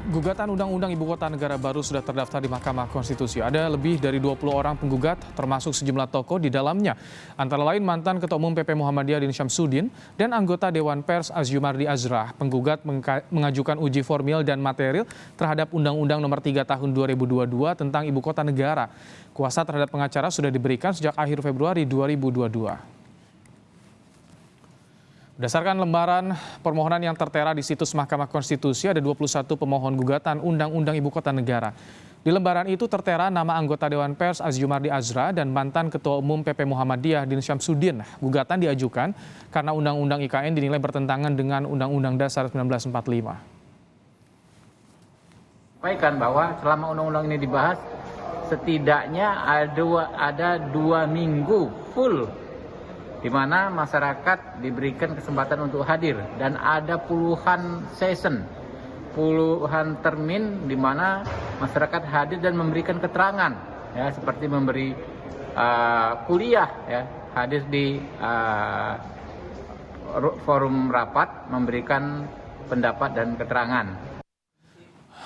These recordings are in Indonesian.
Gugatan Undang-Undang Ibu Kota Negara baru sudah terdaftar di Mahkamah Konstitusi. Ada lebih dari 20 orang penggugat, termasuk sejumlah tokoh di dalamnya. Antara lain mantan Ketua Umum PP Muhammadiyah Din Syamsuddin dan anggota Dewan Pers Azumardi Azra. Penggugat mengajukan uji formil dan material terhadap Undang-Undang Nomor 3 Tahun 2022 tentang Ibu Kota Negara. Kuasa terhadap pengacara sudah diberikan sejak akhir Februari 2022. Berdasarkan lembaran permohonan yang tertera di situs Mahkamah Konstitusi, ada 21 pemohon gugatan Undang-Undang Ibu Kota Negara. Di lembaran itu tertera nama anggota Dewan Pers Azumardi Azra dan mantan Ketua Umum PP Muhammadiyah Din Syamsuddin. Gugatan diajukan karena Undang-Undang IKN dinilai bertentangan dengan Undang-Undang Dasar 1945. Sampaikan bahwa selama undang-undang ini dibahas, setidaknya ada 2 minggu full di mana masyarakat diberikan kesempatan untuk hadir, dan ada puluhan session, puluhan termin di mana masyarakat hadir dan memberikan keterangan, ya, seperti memberi kuliah, ya, hadir di forum rapat memberikan pendapat dan keterangan.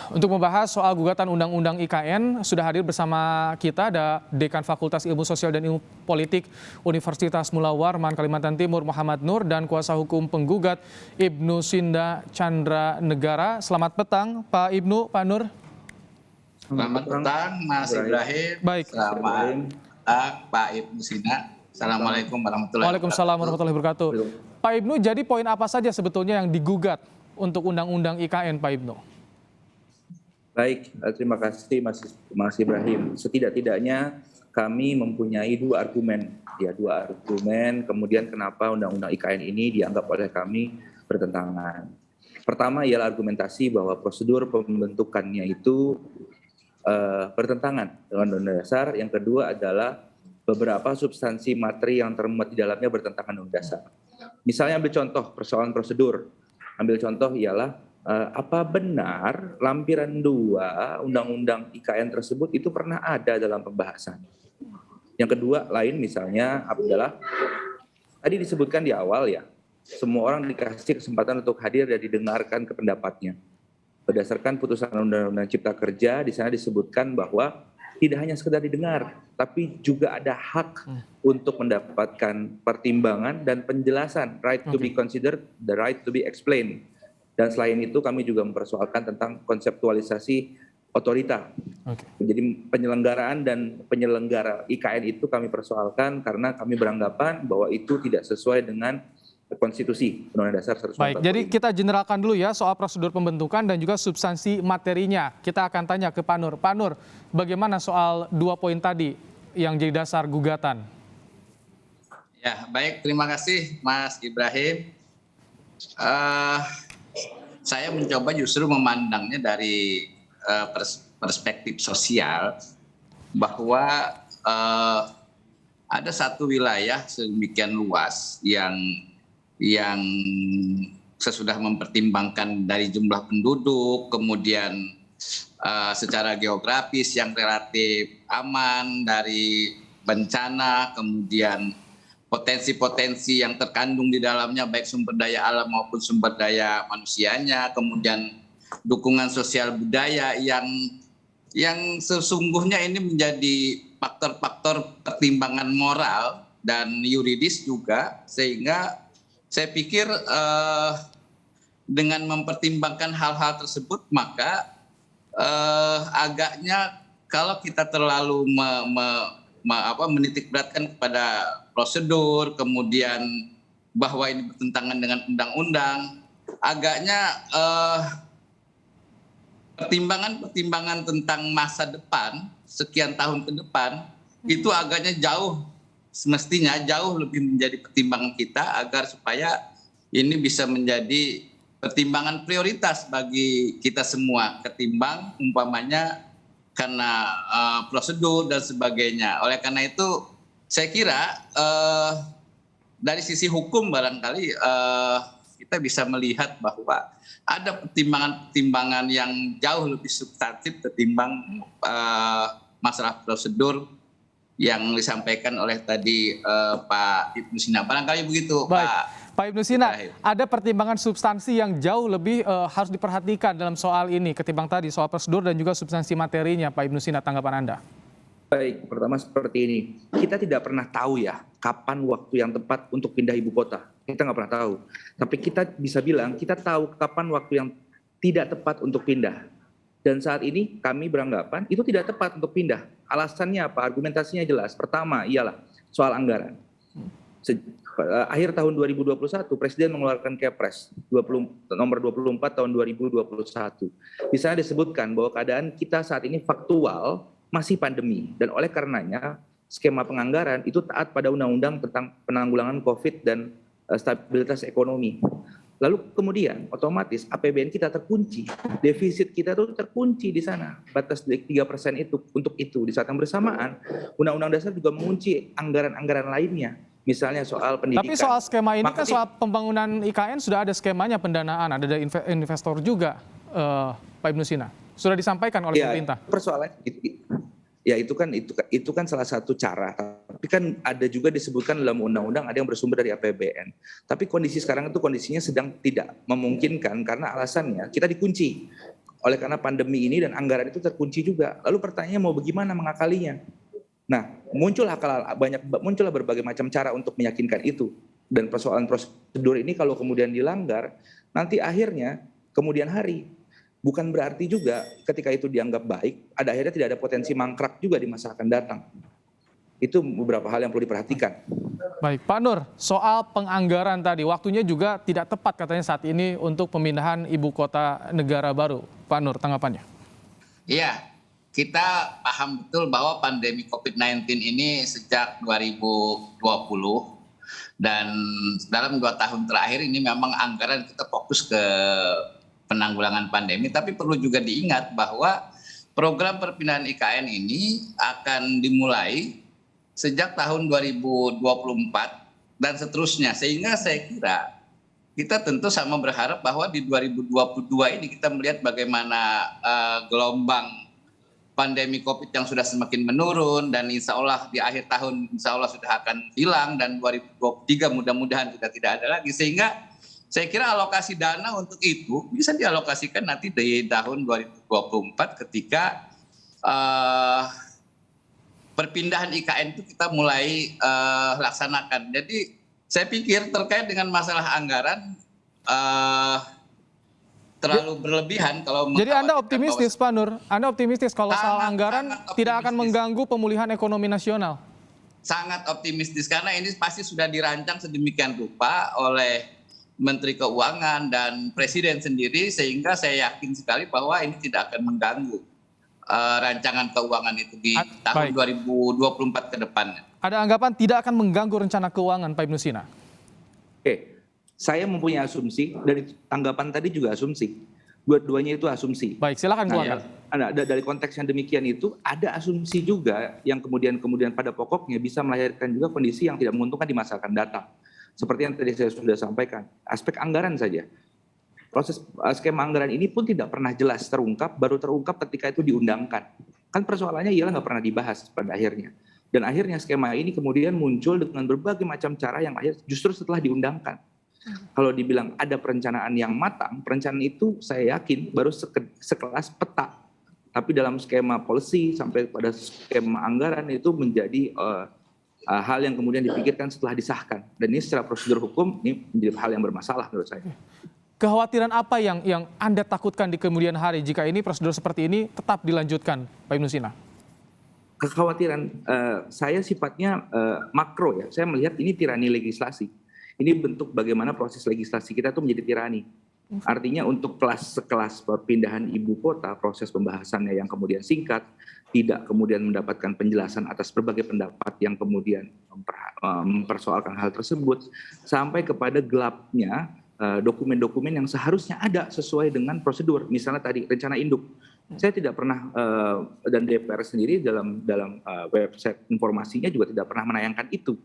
Untuk membahas soal gugatan Undang-Undang IKN, sudah hadir bersama kita ada Dekan Fakultas Ilmu Sosial dan Ilmu Politik Universitas Mula Warman Kalimantan Timur Muhammad Nur dan kuasa hukum penggugat Ibnu Sinda Chandra Negara. Selamat petang Pak Ibnu, Pak Nur. Selamat petang Mas Ibrahim. Baik. Selamat petang Pak Ibnu Sinda. Assalamualaikum warahmatullahi wabarakatuh. Waalaikumsalam warahmatullahi wabarakatuh. Pak Ibnu, jadi poin apa saja sebetulnya yang digugat untuk Undang-Undang IKN, Pak Ibnu? Baik, terima kasih Mas Ibrahim. Setidak-tidaknya kami mempunyai dua argumen. Kemudian kenapa Undang-Undang IKN ini dianggap oleh kami bertentangan. Pertama ialah argumentasi bahwa prosedur pembentukannya itu bertentangan dengan Undang-Undang Dasar. Yang kedua adalah beberapa substansi materi yang termuat di dalamnya bertentangan dengan Undang-Undang Dasar. Misalnya ambil contoh persoalan prosedur. Ambil contoh ialah apa benar lampiran 2 Undang-Undang IKN tersebut itu pernah ada dalam pembahasan. Yang kedua lain misalnya adalah tadi disebutkan di awal, ya, semua orang dikasih kesempatan untuk hadir dan didengarkan ke pendapatnya. Berdasarkan putusan Undang-Undang Cipta Kerja, di sana disebutkan bahwa tidak hanya sekedar didengar, tapi juga ada hak untuk mendapatkan pertimbangan dan penjelasan, right to be considered, the right to be explained. Dan selain itu kami juga mempersoalkan tentang konseptualisasi otorita. Jadi penyelenggaraan dan penyelenggara IKN itu kami persoalkan karena kami beranggapan bahwa itu tidak sesuai dengan konstitusi Undang-Undang Dasar 1945. Baik, jadi kita generalkan dulu ya soal prosedur pembentukan dan juga substansi materinya. Kita akan tanya ke Pak Nur. Pak Nur, bagaimana soal 2 poin tadi yang jadi dasar gugatan? Ya, baik, terima kasih Mas Ibrahim. Saya mencoba justru memandangnya dari perspektif sosial, bahwa ada satu wilayah sedemikian luas yang sesudah mempertimbangkan dari jumlah penduduk, kemudian secara geografis yang relatif aman dari bencana, kemudian potensi-potensi yang terkandung di dalamnya baik sumber daya alam maupun sumber daya manusianya, kemudian dukungan sosial budaya yang sesungguhnya ini menjadi faktor-faktor pertimbangan moral dan yuridis juga, sehingga saya pikir dengan mempertimbangkan hal-hal tersebut maka agaknya kalau kita terlalu menitik beratkan kepada prosedur, kemudian bahwa ini bertentangan dengan undang-undang, agaknya pertimbangan tentang masa depan, sekian tahun ke depan, itu agaknya semestinya jauh lebih menjadi pertimbangan kita agar supaya ini bisa menjadi pertimbangan prioritas bagi kita semua, ketimbang umpamanya karena prosedur dan sebagainya. Oleh karena itu saya kira dari sisi hukum barangkali kita bisa melihat bahwa ada pertimbangan-pertimbangan yang jauh lebih substantif ketimbang masalah prosedur yang disampaikan oleh tadi Pak Ibnu Sinda. Barangkali begitu, Baik. Pak Pak Ibnu Sina, Ibrahim. ada pertimbangan substansi yang jauh lebih harus diperhatikan dalam soal ini ketimbang tadi soal prosedur dan juga substansi materinya, Pak Ibnu Sina, tanggapan Anda? Baik, pertama seperti ini. Kita tidak pernah tahu ya kapan waktu yang tepat untuk pindah ibu kota. Kita nggak pernah tahu. Tapi kita bisa bilang kita tahu kapan waktu yang tidak tepat untuk pindah. Dan saat ini kami beranggapan itu tidak tepat untuk pindah. Alasannya apa? Argumentasinya jelas. Pertama ialah soal anggaran. Akhir tahun 2021 Presiden mengeluarkan Kepres nomor 24 tahun 2021. Di sana disebutkan bahwa keadaan kita saat ini faktual masih pandemi dan oleh karenanya skema penganggaran itu taat pada undang-undang tentang penanggulangan COVID dan stabilitas ekonomi. Lalu kemudian otomatis APBN kita terkunci, defisit kita tuh terkunci di sana, batas 3% itu untuk itu. Di saat yang bersamaan, Undang-Undang Dasar juga mengunci anggaran-anggaran lainnya, misalnya soal pendidikan. Tapi soal skema ini kan Makanya, soal pembangunan IKN sudah ada skemanya pendanaan, ada dari investor juga, Pak Ibnu Sina. Sudah disampaikan oleh pemerintah. Persoalannya ya itu kan salah satu cara. Tapi kan ada juga disebutkan dalam undang-undang ada yang bersumber dari APBN. Tapi kondisi sekarang itu kondisinya sedang tidak memungkinkan karena alasannya kita dikunci oleh karena pandemi ini dan anggaran itu terkunci juga. Lalu pertanyaannya mau bagaimana mengakalinya? Nah, muncullah berbagai macam cara untuk meyakinkan itu. Dan persoalan prosedur ini kalau kemudian dilanggar, nanti akhirnya kemudian hari bukan berarti juga ketika itu dianggap baik, ada akhirnya tidak ada potensi mangkrak juga di masa akan datang. Itu beberapa hal yang perlu diperhatikan. Baik, Pak Nur, soal penganggaran tadi, waktunya juga tidak tepat katanya saat ini untuk pemindahan ibu kota negara baru. Pak Nur, tanggapannya? Iya, kita paham betul bahwa pandemi COVID-19 ini sejak 2020 dan dalam 2 tahun terakhir ini memang anggaran kita fokus ke penanggulangan pandemi, tapi perlu juga diingat bahwa program perpindahan IKN ini akan dimulai sejak tahun 2024 dan seterusnya, sehingga saya kira kita tentu sama berharap bahwa di 2022 ini kita melihat bagaimana gelombang pandemi COVID yang sudah semakin menurun dan insya Allah di akhir tahun insya Allah sudah akan hilang dan 2023 mudah-mudahan sudah tidak ada lagi, sehingga saya kira alokasi dana untuk itu bisa dialokasikan nanti di tahun 2024 ketika perpindahan IKN itu kita mulai laksanakan. Jadi saya pikir terkait dengan masalah anggaran terlalu berlebihan kalau. Jadi Anda optimistis, Pak Nur? Anda optimistis kalau soal anggaran tidak akan mengganggu pemulihan ekonomi nasional? Sangat optimistis karena ini pasti sudah dirancang sedemikian rupa oleh Menteri Keuangan dan Presiden sendiri, sehingga saya yakin sekali bahwa ini tidak akan mengganggu rancangan keuangan itu di tahun 2024 ke depannya. Ada anggapan tidak akan mengganggu rencana keuangan, Pak Ibnu Sina? Oke, saya mempunyai asumsi, dan tanggapan tadi juga asumsi. Dua-duanya itu asumsi. Baik, silakan keluarkan. Dari konteks yang demikian itu, ada asumsi juga yang kemudian pada pokoknya bisa melahirkan juga kondisi yang tidak menguntungkan di masa akan datang. Seperti yang tadi saya sudah sampaikan, aspek anggaran saja. Proses skema anggaran ini pun tidak pernah jelas terungkap, baru terungkap ketika itu diundangkan. Kan persoalannya ialah nggak pernah dibahas pada akhirnya. Dan akhirnya skema ini kemudian muncul dengan berbagai macam cara yang justru setelah diundangkan. Kalau dibilang ada perencanaan yang matang, perencanaan itu saya yakin baru sekelas peta. Tapi dalam skema policy sampai pada skema anggaran itu menjadi hal yang kemudian dipikirkan setelah disahkan. Dan ini secara prosedur hukum ini menjadi hal yang bermasalah menurut saya. Kekhawatiran apa yang Anda takutkan di kemudian hari jika ini prosedur seperti ini tetap dilanjutkan, Pak Ibnu Sina? Kekhawatiran saya sifatnya makro ya. Saya melihat ini tirani legislasi. Ini bentuk bagaimana proses legislasi kita itu menjadi tirani. Artinya untuk sekelas perpindahan ibu kota, proses pembahasannya yang kemudian singkat, tidak kemudian mendapatkan penjelasan atas berbagai pendapat yang kemudian mempersoalkan hal tersebut, sampai kepada gelapnya dokumen-dokumen yang seharusnya ada sesuai dengan prosedur. Misalnya tadi rencana induk. Saya tidak pernah dan DPR sendiri dalam website informasinya juga tidak pernah menayangkan itu.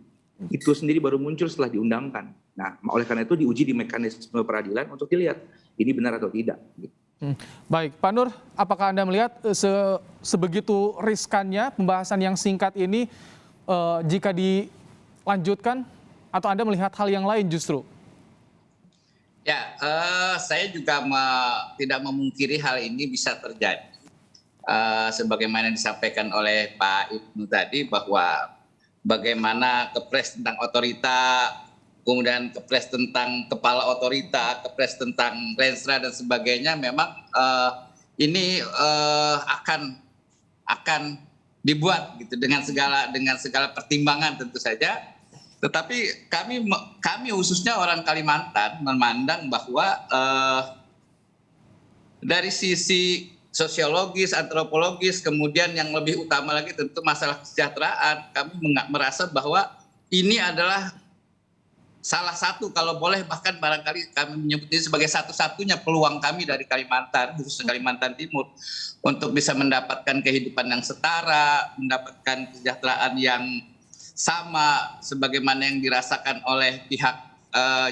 Itu sendiri baru muncul setelah diundangkan. Nah, oleh karena itu diuji di mekanisme peradilan untuk dilihat ini benar atau tidak. Baik, Pak Nur, apakah Anda melihat sebegitu riskannya pembahasan yang singkat ini jika dilanjutkan, atau Anda melihat hal yang lain justru? Ya, saya juga tidak memungkiri hal ini bisa terjadi. Sebagaimana disampaikan oleh Pak Ibnu tadi bahwa bagaimana kepres tentang otorita, kemudian kepres tentang kepala otorita, kepres tentang renstra dan sebagainya memang ini akan dibuat gitu dengan segala pertimbangan tentu saja. Tetapi kami khususnya orang Kalimantan memandang bahwa dari sisi sosiologis, antropologis, kemudian yang lebih utama lagi tentu masalah kesejahteraan, kami merasa bahwa ini adalah salah satu, kalau boleh bahkan barangkali kami menyebut ini sebagai satu-satunya peluang kami dari Kalimantan, khususnya Kalimantan Timur, untuk bisa mendapatkan kehidupan yang setara, mendapatkan kesejahteraan yang sama sebagaimana yang dirasakan oleh pihak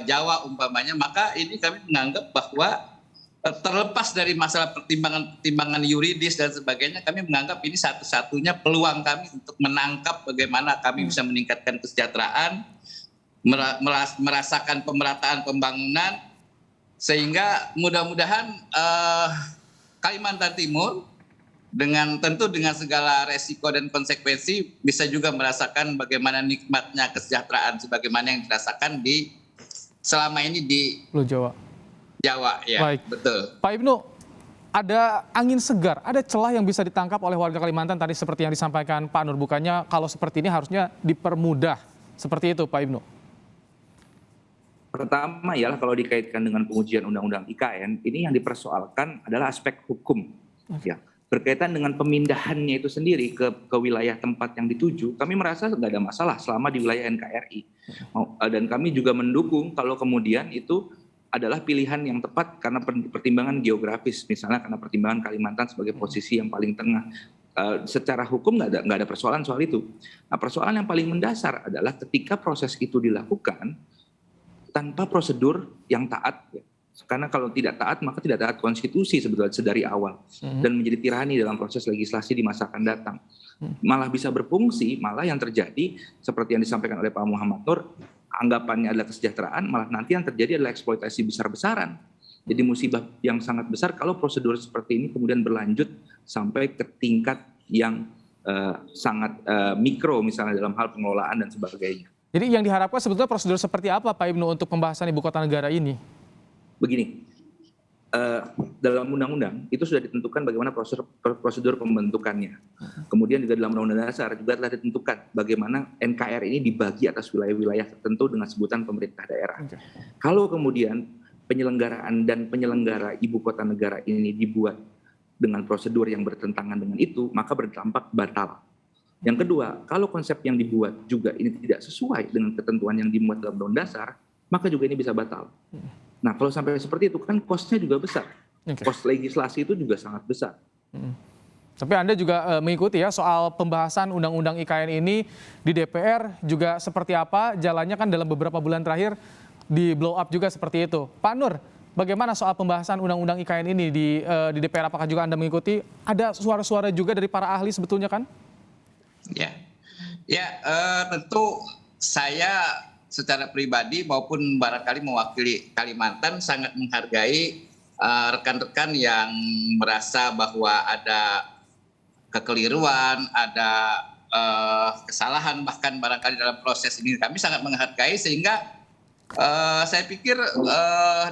Jawa umpamanya. Maka ini kami menganggap bahwa terlepas dari masalah pertimbangan yuridis dan sebagainya, kami menganggap ini satu-satunya peluang kami untuk menangkap bagaimana kami bisa meningkatkan kesejahteraan, merasakan pemerataan pembangunan, sehingga mudah-mudahan Kalimantan Timur tentu dengan segala resiko dan konsekuensi bisa juga merasakan bagaimana nikmatnya kesejahteraan sebagaimana yang dirasakan selama ini di Pulau Jawa. Jawa, ya. Baik. Betul. Pak Ibnu, ada angin segar, ada celah yang bisa ditangkap oleh warga Kalimantan tadi seperti yang disampaikan Pak Nur. Bukannya kalau seperti ini harusnya dipermudah. Seperti itu Pak Ibnu. Pertama ialah kalau dikaitkan dengan pengujian undang-undang IKN, ini yang dipersoalkan adalah aspek hukum. Ya. Berkaitan dengan pemindahannya itu sendiri ke wilayah tempat yang dituju, kami merasa nggak ada masalah selama di wilayah NKRI. Dan kami juga mendukung kalau kemudian itu adalah pilihan yang tepat karena pertimbangan geografis, misalnya karena pertimbangan Kalimantan sebagai posisi yang paling tengah. Secara hukum nggak ada persoalan soal itu. Nah, persoalan yang paling mendasar adalah ketika proses itu dilakukan tanpa prosedur yang taat, ya. Karena kalau tidak taat maka tidak taat konstitusi sebetulnya sedari awal dan menjadi tirani dalam proses legislasi di masa akan datang. Malah bisa berfungsi, malah yang terjadi seperti yang disampaikan oleh Pak Muhammad Nur, anggapannya adalah kesejahteraan, malah nanti yang terjadi adalah eksploitasi besar-besaran. Jadi musibah yang sangat besar kalau prosedur seperti ini kemudian berlanjut sampai ke tingkat yang sangat mikro, misalnya dalam hal pengelolaan dan sebagainya. Jadi yang diharapkan sebetulnya prosedur seperti apa Pak Ibnu untuk pembahasan ibu kota negara ini? Begini, dalam undang-undang itu sudah ditentukan bagaimana prosedur pembentukannya. Kemudian juga dalam undang-undang dasar juga telah ditentukan bagaimana NKR ini dibagi atas wilayah-wilayah tertentu dengan sebutan pemerintah daerah. Okay. Kalau kemudian penyelenggaraan dan penyelenggara ibu kota negara ini dibuat dengan prosedur yang bertentangan dengan itu, maka berdampak batal. Yang kedua, kalau konsep yang dibuat juga ini tidak sesuai dengan ketentuan yang dimuat dalam undang-undang dasar, maka juga ini bisa batal. Nah, kalau sampai seperti itu kan cost-nya juga besar. Okay. Cost legislasi itu juga sangat besar. Tapi Anda juga mengikuti ya soal pembahasan undang-undang IKN ini di DPR juga seperti apa jalannya, kan dalam beberapa bulan terakhir di blow up juga seperti itu. Pak Nur, bagaimana soal pembahasan undang-undang IKN ini di DPR? Apakah juga Anda mengikuti? Ada suara-suara juga dari para ahli sebetulnya kan? Ya, tentu saya secara pribadi maupun barangkali mewakili Kalimantan sangat menghargai rekan-rekan yang merasa bahwa ada kekeliruan, ada kesalahan bahkan barangkali dalam proses ini. Kami sangat menghargai sehingga saya pikir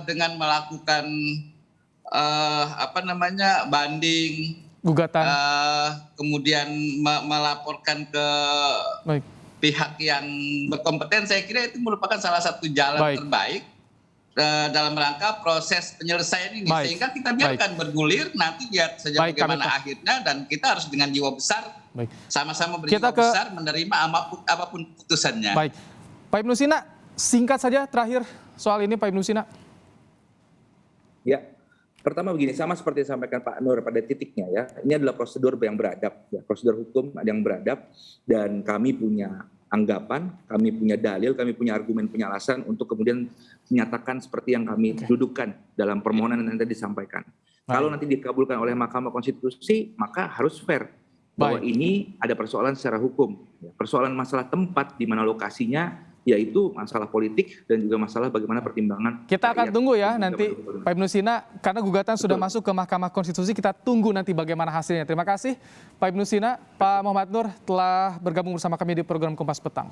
dengan melakukan banding, gugatan, kemudian melaporkan ke pihak yang berkompeten, saya kira itu merupakan salah satu jalan terbaik dalam rangka proses penyelesaian ini. Sehingga kita biarkan bergulir, nanti lihat saja bagaimana akhirnya, dan kita harus dengan jiwa besar sama-sama berjiwa besar menerima apapun putusannya. Baik, Pak Ibnu Sina, singkat saja terakhir soal ini Pak Ibnu Sina. Ya, pertama begini, sama seperti yang disampaikan Pak Nur pada titiknya ya, ini adalah prosedur yang beradab, ya, prosedur hukum yang beradab, dan kami punya anggapan, kami punya dalil, kami punya argumen, punya alasan untuk kemudian menyatakan seperti yang kami dudukkan dalam permohonan yang tadi disampaikan. Kalau nanti dikabulkan oleh Mahkamah Konstitusi, maka harus fair bahwa ini ada persoalan secara hukum, ya, persoalan masalah tempat di mana lokasinya yaitu masalah politik dan juga masalah bagaimana pertimbangan. Kita akan rakyat. tunggu ya nanti Pak Ibnu Sina, karena gugatan sudah masuk ke Mahkamah Konstitusi, kita tunggu nanti bagaimana hasilnya. Terima kasih Pak Ibnu Sina, Pak Muhammad Nur telah bergabung bersama kami di program Kompas Petang.